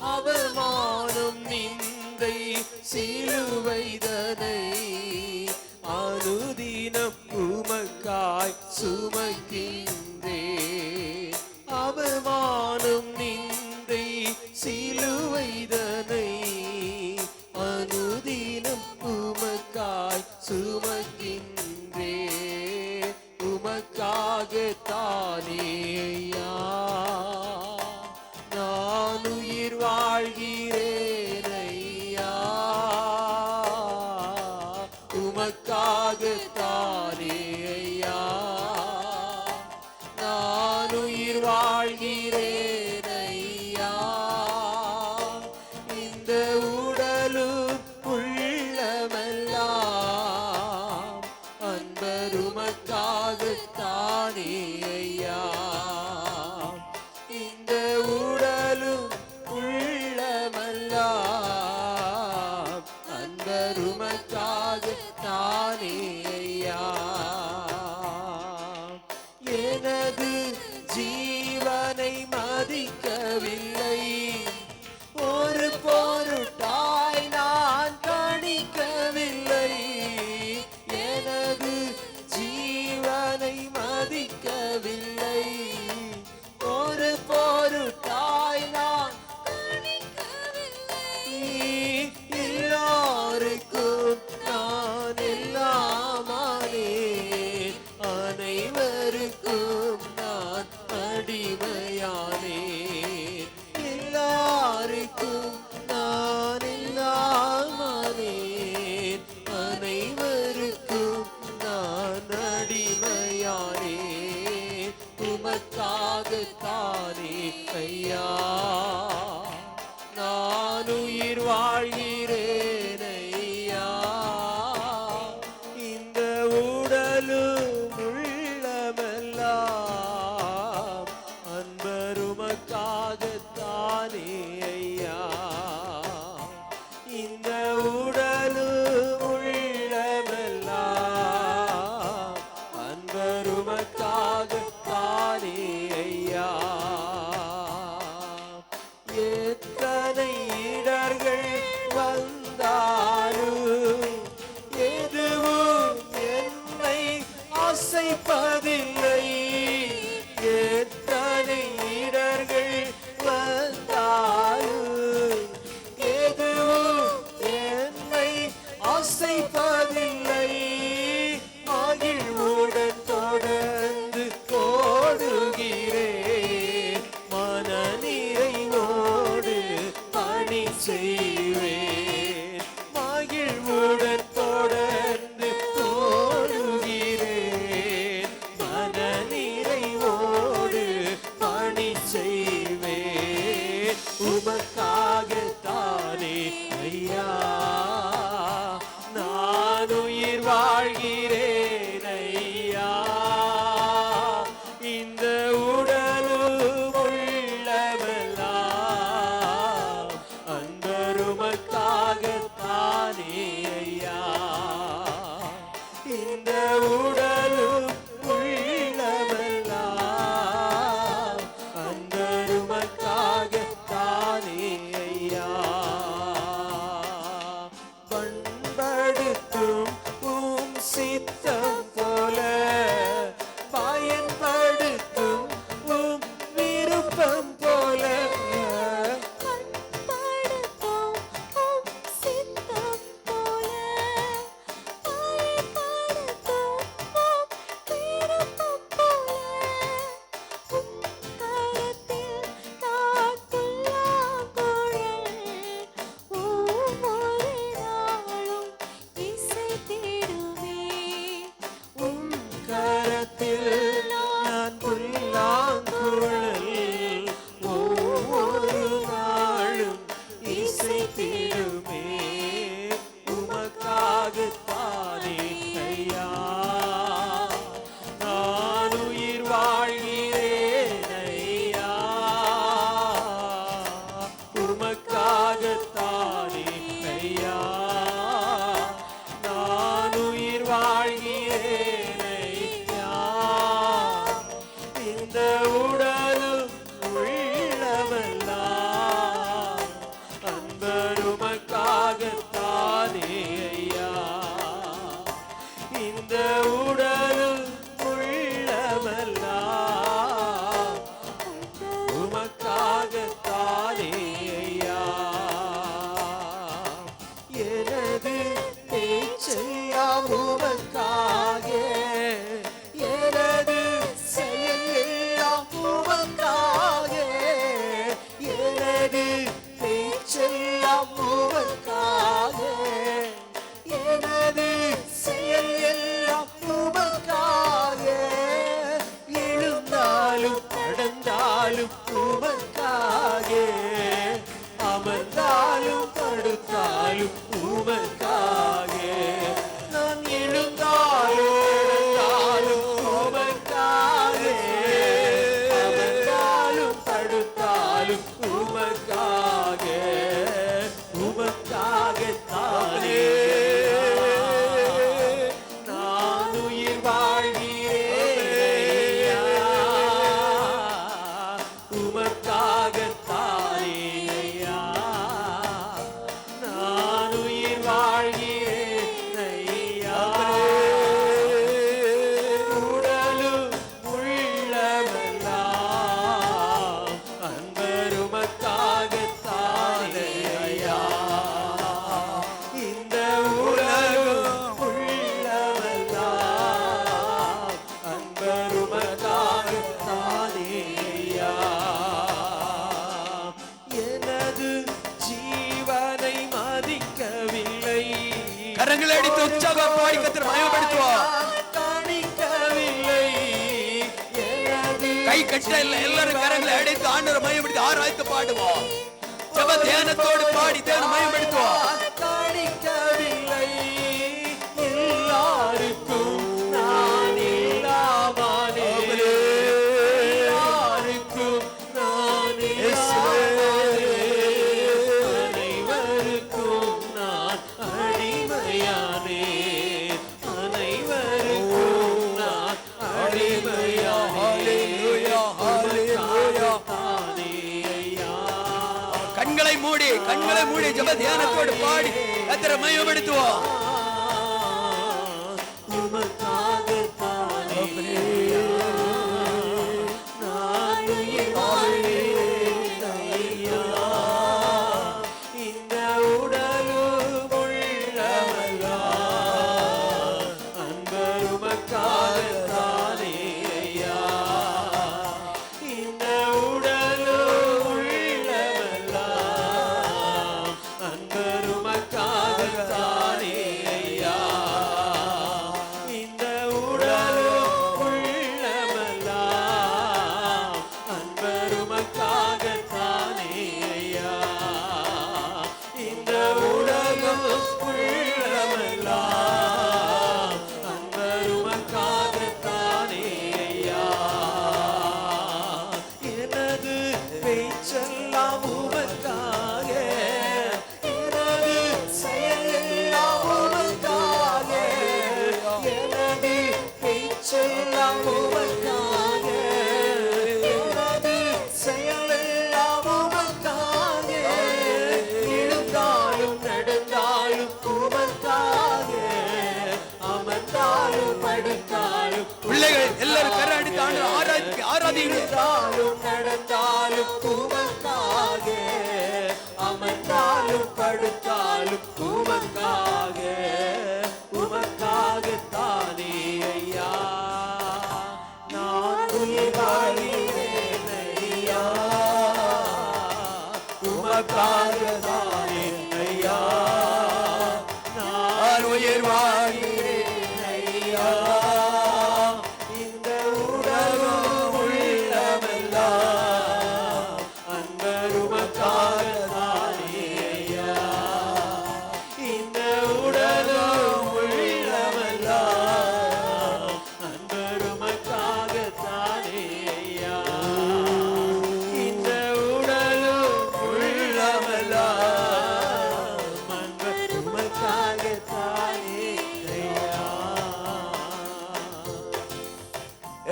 அவமானம் நிந்தை சிலுவைதனை அனுதினம் உமக்காய் சுமக்கின்றே. அவமானம் நிந்தை சிலுவைதனை அனுதினம் உமக்காய் சுமக்கின்றே. உமக்காகத்தானே ஐயா நான் உயிர் வாழ்கிறேன் ஐயா. உமக்காகத்தானே ஐயா நான் உயிர் வாழ்கிறேன் ஐயா. இந்த உடலும் உள்ளமெல்லாம் அன்பர் உமக்காகத்தானே ஐயா. இந்த உடலும் உள்ளமெல்லாம் அன்பர் உமக்காகத்தானே ஐயா. எனது ஜீவனை மதிக்கவில்லை, ஒரு பொருட்டாய் நான் கணிக்கவில்லை. எனது ஜீவனை மதிக்கவில்லை, ஒரு பொருட்டாய் நான் எல்லாருக்கும் நான் எல்லாமானேன், அனைவருக்கும் நான் அடிமையானேன். எல்லாருக்கும் நான் எல்லாமானேன், அனைவருக்கும் நான் அடிமையானேன். உமக்காகத்தானே ஐயா நான் உயிர் வாழ்கிறேன் ஐயா. இந்த உடலும் உள்ளமெல்லாம் அன்பர் உமக்காகத்தானே ஐயா. இந்த உடலும் உள்ளமெல்லாம் அன்பர் உமக்காகத்தானே ஐயா. எத்தனை இடர்கள் வந்தாலும் எதுவும் என்னை அசைப்பதில்லை. எத்தனை இடர்கள் வந்தாலும் எதுவும் என்னை அசைப்பதில்லை. மகிழ்வுடன் தொடர்ந்து ஓடுகிறேன், மனநிறைவோடு பணி செய்வேன். மகிழ்வுடன் தொடர்ந்து ஓடுகிறேன், மனநிறைவோடு பணி செய்வேன். உமக்காகத்தானே ஐயா நான் உயிர் வாழ்கிறேன் ஐயா. இந்த உடலும் உள்ளமெல்லாம் அன்பர் உமக்காகத்தானே ஐயா. இந்த உடலும் உள்ளமெல்லாம் அன்பர் உமக்காகத்தானே ஐயா. பண்படுத்தும் சித்தம் நடந்தாலும் உமக்காக, நான் எழுந்தாலும் நடந்தாலும் உமக்காக, அமர்ந்தாலும் படுத்தாலும் உமக்காக, உமக்காகத்தானே நான் உயிர் வாழ்கிறேன். உமக்காகத்தானே ஐயா நான் உயிர் வாழ்கிறேன் ஐயா. உடலும் உள்ளமெல்லாம் அன்பர் உமக்காகத்தானே ஐயா. இந்த உலகம் உள்ளமெல்லாம் அன்பர் உமக்காகத்தானே ஐயா. எனது ஜீவனை மதிக்கவில்லை, கரங்களை அடித்து உற்சாக பாடி கர்த்தரை மகிமைப்படுத்துவோம். கணிக்கவில்லை, எனது கை கட்ட எல்லாரும் கரங்களை அடித்து ஆண்டவரை மகிமைப்படுத்தி ஆராய்த்து பாடுவோம். ஜெப தியானத்தோடு பாடி தேவனை மகிமைப்படுத்துவோம். கணிக்கவில்லை, எல்லாருக்கும் நான் இல்லாமலே, எல்லாருக்கும் நான் இல்லாமலே, அனைவருக்கும் நான் அடிமையானே, அனைவருக்கும் நான் அடிமையானே. உமக்காகத்தானே ஐயா. கண்களை மூடி ஜெப தியானத்தோடு பாடி கர்த்தரை மகிமைப்படுத்துவோம். உமக்காகத்தானே ஐயா. நான் உயிர் வாழ்கிறேன் ஐயா. இந்த உடலும் உள்ளமெல்லாம் அன்பர் உமக்காகத்தானே ஐயா. இந்த உடலும் உள்ளமெல்லாம் அன்பர் உமக்காகத்தானே ஐயா. இந்த உடலும் உள்ளமெல்லாம் அன்பர் உமக்காகத்தானே ஐயா. இந்த உலகம் உள்ளமெல்லாம் அன்பர் உமக்காகத்தானே ஐயா. எனது பேச்செல்லாம் உமக்காக, எனது செயலெல்லாம் உமக்காக, எனது பேச்செல்லாம் உமக்காக, எனது செயலெல்லாம் உமக்காக, எழுந்தாலும் நடந்தாலும் உமக்காக, அமர்ந்தாலும் படுத்தாலும் பிள்ளைகள் எல்லாரும் கரை அடித்து ஆண்டவரை ஆராதிங்க. இருந்தாலும் நடந்தாலும் உமக்காக, அமர்ந்தாலும் படுத்தாலும் உமக்காக, உமக்காகத்தானே ஐயா. நான் உயிர் வாழ்கிறேன் ஐயா. உமக்காகத்தானே ஐயா. நான் உயிர் வாழ்கிறேன் ஐயா. இந்த உலகம் உள்ளமெல்லாம் அன்பர் உமக்காகத்தானே ஐயா. இந்த உலகம் உள்ளமெல்லாம் அன்பர் உமக்காகத்தானே ஐயா. இந்த உடலும் உள்ளமெல்லாம் அன்பர் உமக்காகத்தானே ஐயா.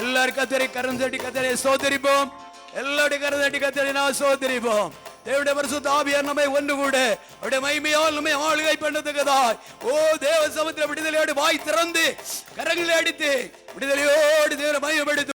எல்லாரும் கர்த்தரை கரம் தட்டி கர்த்தரை ஸ்தோத்திரிப்போம். எல்லாருடைய கரம் தட்டி கர்த்தரை நாம் ஸ்தோத்திரிப்போம். தேவனுடைய பரிசுத்த ஆவியார் நம்மை ஒன்று கூட அவருடைய மகிமையால் நம்மை ஆளுகை பண்ணத்தக்கதாய் ஓ தேவ சமுத்திர விடுதலையோடு வாய் திறந்து கரங்களை அடித்து விடுதலையோடு தேவனை மகிமைப்படுத்தும்.